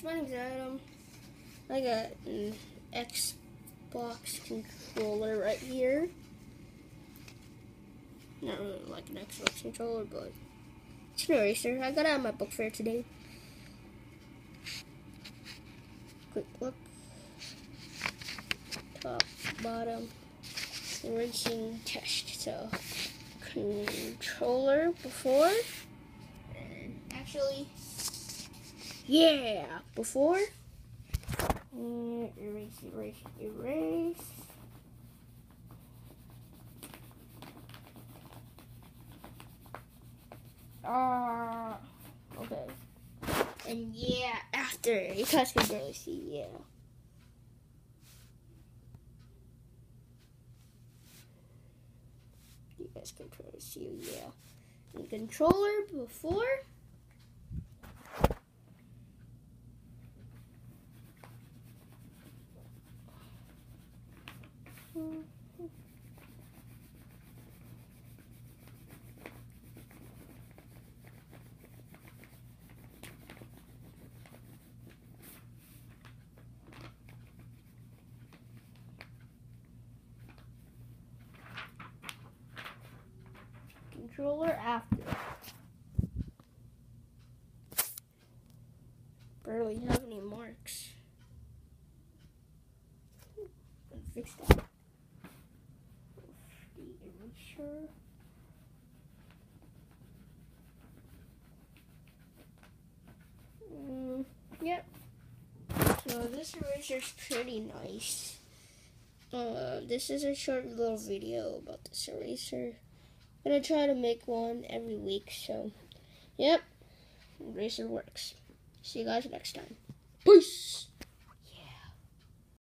guys, my name's Adam. I got an Xbox controller right here. Not really like an Xbox controller, but it's an eraser. I got it at my book fair today. Quick look. Top, bottom, erasing test. So, controller before, and actually, yeah, before. Erase, erase, erase. Okay. And yeah, after. You guys can barely see, yeah. You guys can barely see, yeah. And controller before. Controller after. Barely have any marks. Fix that. The eraser. Yep. So this eraser's pretty nice. This is a short little video about this eraser. I'm gonna try to make one every week, so yep, eraser works. See you guys next time. Peace!